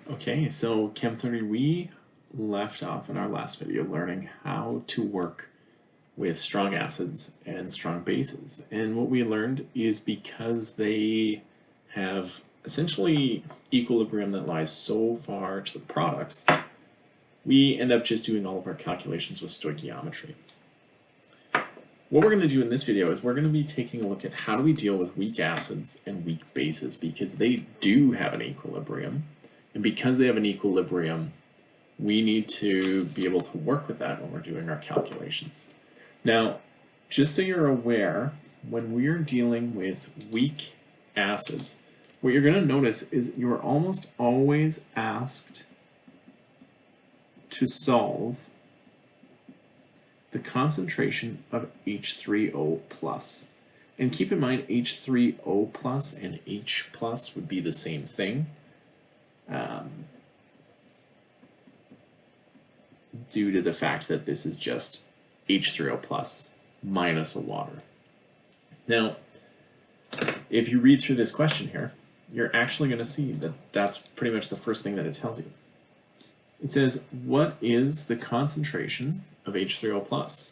Okay, so Chem 30, we left off in our last video learning how to work with strong acids and strong bases. And what we learned is because they have essentially equilibrium that lies so far to the products, we end up just doing all of our calculations with stoichiometry. What we're going to do in this video is we're going to be taking a look at how do we deal with weak acids and weak bases, because they do have an equilibrium. And because they have an equilibrium, we need to be able to work with that when we're doing our calculations. Now, just so you're aware, when we're dealing with weak acids, what you're going to notice is you're almost always asked to solve the concentration of H3O plus. And keep in mind, H3O plus and H plus would be the same thing. Due to the fact that this is just H3O plus minus a water. Now, if you read through this question here, you're actually going to see that that's pretty much the first thing that it tells you. It says, what is the concentration of H3O plus?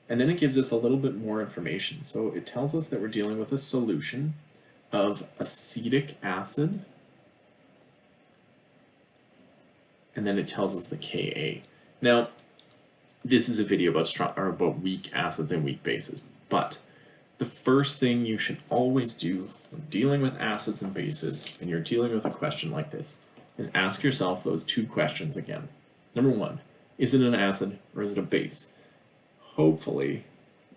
And then it gives us a little bit more information. So it tells us that we're dealing with a solution of acetic acid, and then it tells us the Ka. Now, this is a video about weak acids and weak bases, but the first thing you should always do when dealing with acids and bases, and you're dealing with a question like this, is ask yourself those two questions again. Number one, is it an acid or is it a base? Hopefully,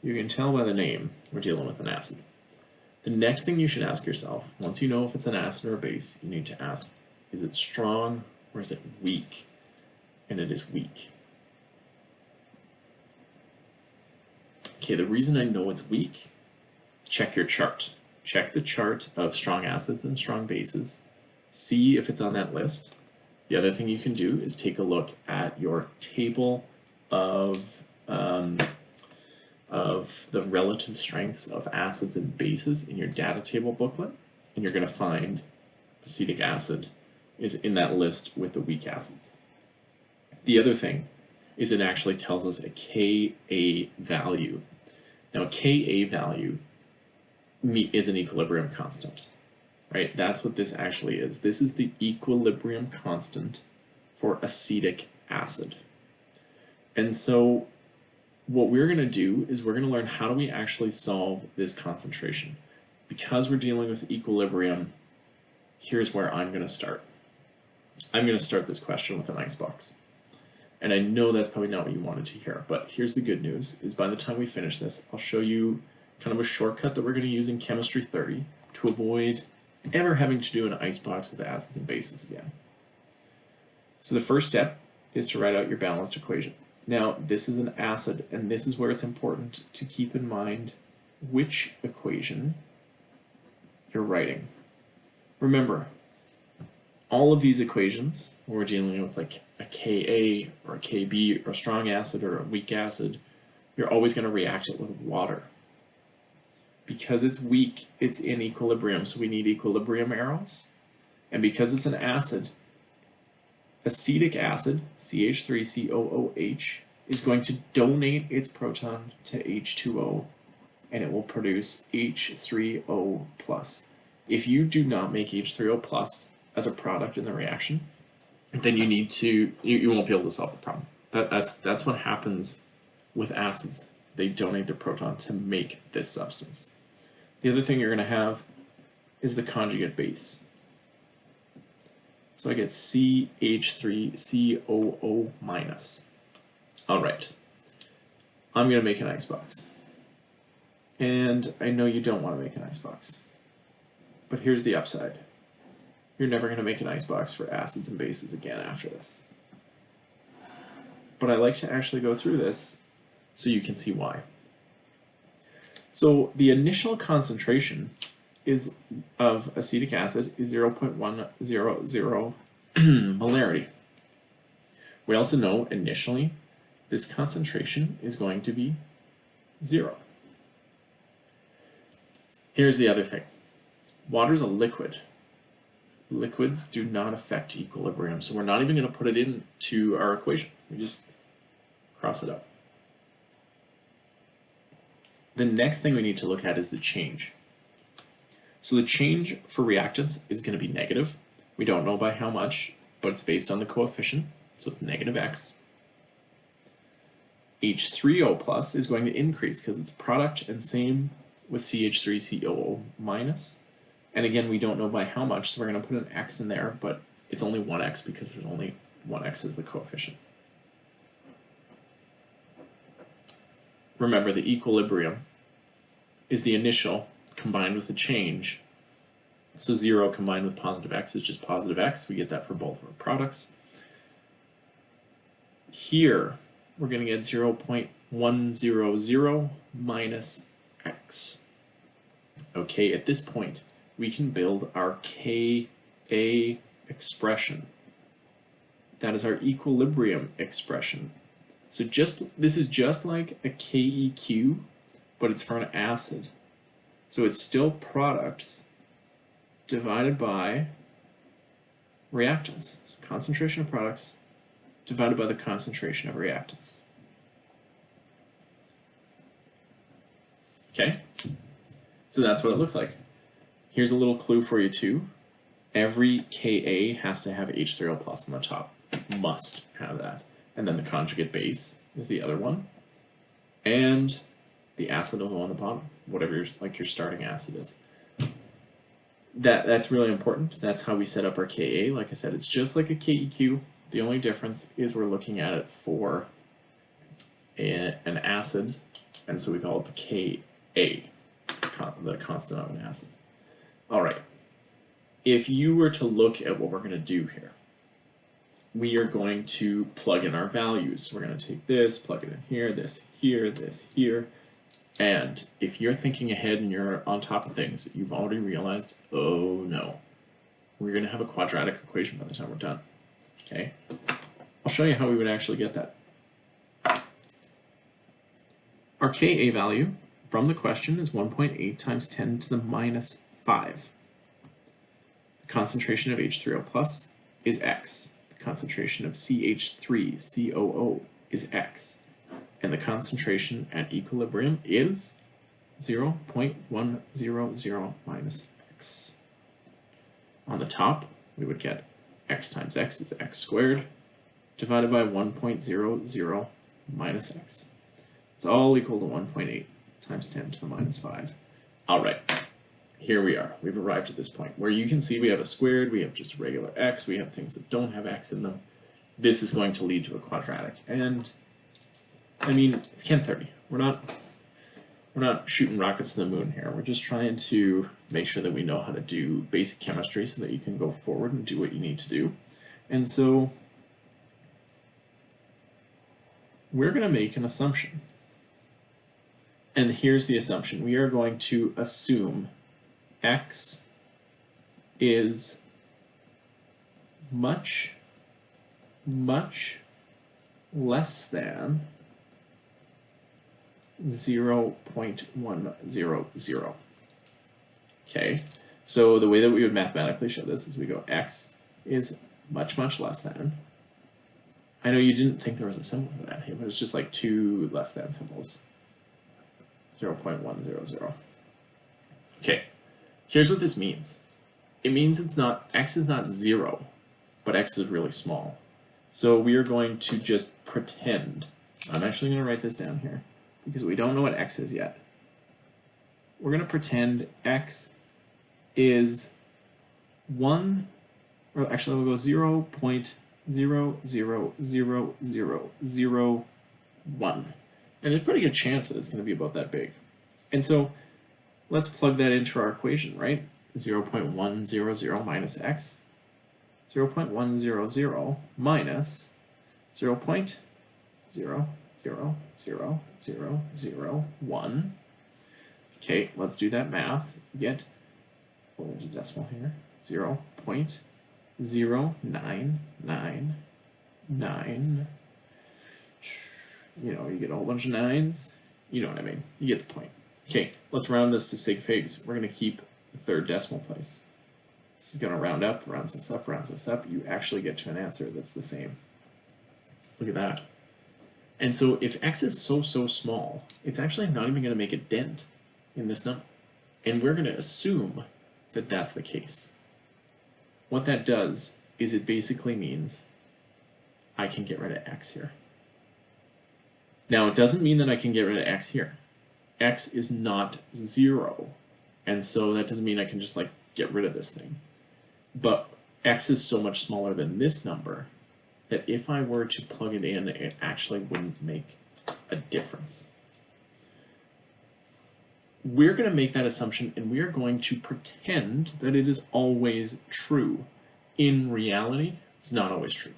you can tell by the name we're dealing with an acid. The next thing you should ask yourself, once you know if it's an acid or a base, you need to ask, is it strong or is it weak? And it is weak. Okay, the reason I know it's weak, check your chart. Check the chart of strong acids and strong bases. See if it's on that list. The other thing you can do is take a look at your table of the relative strengths of acids and bases in your data table booklet, and you're going to find acetic acid is in that list with the weak acids. The other thing is it actually tells us a Ka value. Now, a Ka value is an equilibrium constant, right? That's what this actually is. This is the equilibrium constant for acetic acid. And so what we're going to do is we're going to learn how do we actually solve this concentration. Because we're dealing with equilibrium, here's where I'm going to start. I'm going to start this question with an icebox. And I know that's probably not what you wanted to hear, but here's the good news, is by the time we finish this, I'll show you kind of a shortcut that we're going to use in Chemistry 30 to avoid ever having to do an icebox with acids and bases again. So the first step is to write out your balanced equation. Now, this is an acid, and this is where it's important to keep in mind which equation you're writing. Remember, all of these equations, when we're dealing with like a Ka or a Kb or a strong acid or a weak acid, you're always going to react it with water. Because it's weak, it's in equilibrium, so we need equilibrium arrows. And because it's an acid, acetic acid, CH3COOH, is going to donate its proton to H2O, and it will produce H3O+. If you do not make H3O+ as a product in the reaction, then you won't be able to solve the problem. That's what happens with acids. They donate their proton to make this substance. The other thing you're going to have is the conjugate base. So I get CH3COO-. All right, I'm going to make an icebox. And I know you don't want to make an icebox. But here's the upside. You're never going to make an icebox for acids and bases again after this. But I like to actually go through this so you can see why. So the initial concentration of acetic acid is 0.100 molarity. We also know initially this concentration is going to be 0. Here's the other thing. Water is a liquid. liquids do not affect equilibrium, so we're not even going to put it into our equation. We just cross it out. The next thing we need to look at is the change. So the change for reactants is going to be negative. We don't know by how much, but it's based on the coefficient, so it's negative x. H3O plus is going to increase because it's a product, and same with CH3COO minus. And again, we don't know by how much, so we're going to put an x in there, but it's only 1x because there's only 1x as the coefficient. Remember, the equilibrium is the initial combined with the change. So 0 combined with positive x is just positive x. We get that for both of our products. Here, we're going to get 0.100 minus x. Okay, at this point, we can build our Ka expression. That is our equilibrium expression. So this is just like a KEQ, but it's for an acid. So it's still products divided by reactants. So concentration of products divided by the concentration of reactants. Okay? So that's what it looks like. Here's a little clue for you too. Every Ka has to have H3O plus on the top. Must have that. And then the conjugate base is the other one. And the acid will go on the bottom, whatever your starting acid is. That's really important. That's how we set up our Ka. Like I said, it's just like a KEQ. The only difference is we're looking at it for an acid, and so we call it the Ka, the constant of an acid. All right. If you were to look at what we're going to do here, we are going to plug in our values. We're going to take this, plug it in here, this here. And if you're thinking ahead and you're on top of things, you've already realized, oh no, we're going to have a quadratic equation by the time we're done. Okay? I'll show you how we would actually get that. Our Ka value from the question is 1.8 times 10 to the minus 5. The concentration of H3O plus is x. The concentration of CH3COO is x. And the concentration at equilibrium is 0.100 minus x. On the top, we would get x times x is x squared divided by 1.00 minus x. It's all equal to 1.8 times 10 to the minus 5. All right, here we are. We've arrived at this point where you can see we have a squared, we have just a regular x, we have things that don't have x in them. This is going to lead to a quadratic. And I mean, it's Chem 30. We're not shooting rockets to the moon here. We're just trying to make sure that we know how to do basic chemistry so that you can go forward and do what you need to do. And so we're going to make an assumption. And here's the assumption. We are going to assume x is much less than 0.100. Okay, so the way that we would mathematically show this is we go x is much less than. I know you didn't think there was a symbol for that. It was just like two less than symbols. 0.100. Okay, here's what this means. It means x is not 0, but x is really small. So we are going to just pretend. I'm actually going to write this down here because we don't know what x is yet. We're going to pretend x is 1, or actually we'll go 0.0000001. And there's a pretty good chance that it's going to be about that big. And so let's plug that into our equation, right? 0.100 minus x. 0.100 minus 0.0000001. Okay, let's do that math. You get, well, there's a decimal here, 0.0999. You know, you get a whole bunch of nines. You know what I mean. You get the point. Okay, let's round this to sig figs. We're going to keep the third decimal place. This is going to round up, rounds this up, rounds this up. You actually get to an answer that's the same. Look at that. And so if x is so small, it's actually not even going to make a dent in this number. And we're going to assume that that's the case. What that does is it basically means I can get rid of x here. Now, it doesn't mean that I can get rid of x here. X is not 0. And so that doesn't mean I can just like get rid of this thing. But x is so much smaller than this number that if I were to plug it in, it actually wouldn't make a difference. We're going to make that assumption and we are going to pretend that it is always true. In reality, it's not always true.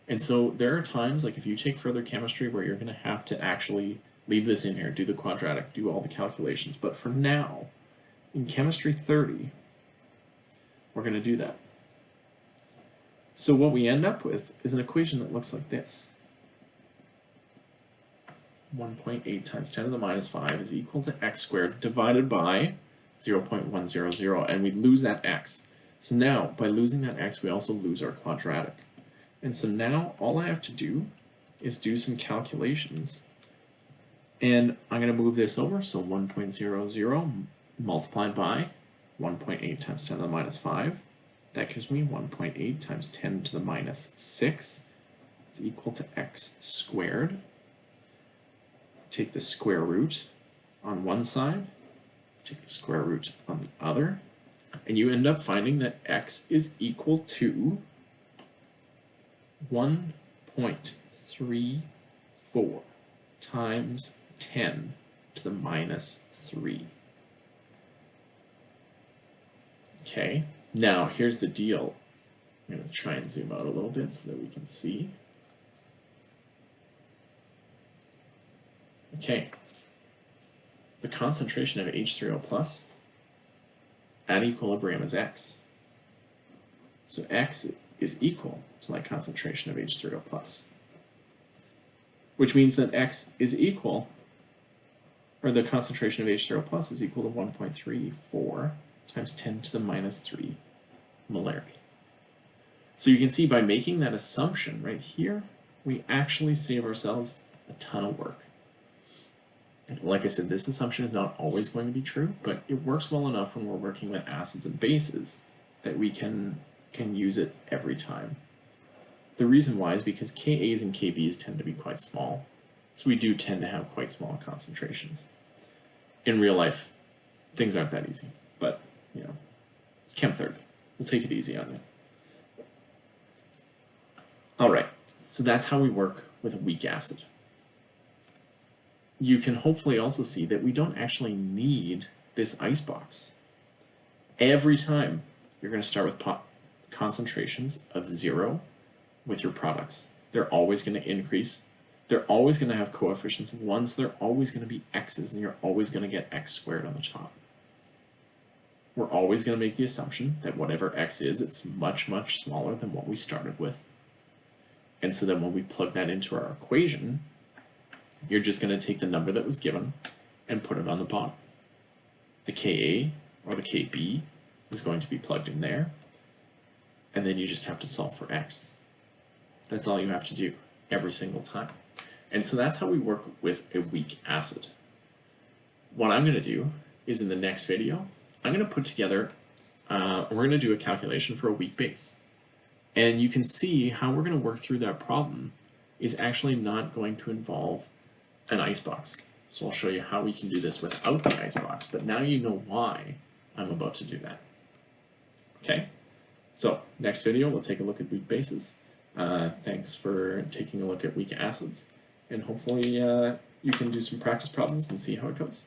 And so there are times, like if you take further chemistry, where you're going to have to actually leave this in here, do the quadratic, do all the calculations. But for now, in chemistry 30, we're going to do that. So what we end up with is an equation that looks like this. 1.8 times 10 to the minus 5 is equal to x squared divided by 0.100, and we lose that x. So now, by losing that x, we also lose our quadratic. And so now, all I have to do is do some calculations. And I'm going to move this over, so 1.00 multiplied by 1.8 times 10 to the minus 5. That gives me 1.8 times 10 to the minus 6. It's equal to x squared. Take the square root on one side, take the square root on the other, and you end up finding that x is equal to 1.34 times 10 to the minus 3. Okay, now here's the deal. I'm going to try and zoom out a little bit so that we can see. Okay, the concentration of H3O plus at equilibrium is x. So x is equal to my concentration of H3O plus, which means that x is equal, or the concentration of H3O plus is equal to 1.34 times 10 to the minus 3 molarity. So you can see by making that assumption right here, we actually save ourselves a ton of work. Like I said, this assumption is not always going to be true, but it works well enough when we're working with acids and bases that we can use it every time. The reason why is because Kas and Kb's tend to be quite small, so we do tend to have quite small concentrations. In real life, things aren't that easy, but you know, it's Chem 30. We'll take it easy on you. All right, so that's how we work with a weak acid. You can hopefully also see that we don't actually need this icebox. Every time you're going to start with concentrations of 0 with your products. They're always going to increase. They're always going to have coefficients of 1, so they're always going to be x's, and you're always going to get x squared on the top. We're always going to make the assumption that whatever x is, it's much, much smaller than what we started with. And so then when we plug that into our equation, you're just going to take the number that was given and put it on the bottom. The Ka or the Kb is going to be plugged in there, and then you just have to solve for x. That's all you have to do every single time. And so that's how we work with a weak acid. What I'm going to do is in the next video, I'm going to put together, we're going to do a calculation for a weak base. And you can see how we're going to work through that problem is actually not going to involve an icebox. So I'll show you how we can do this without the icebox, but now you know why I'm about to do that. Okay, so next video we'll take a look at weak bases. Thanks for taking a look at weak acids, and hopefully you can do some practice problems and see how it goes.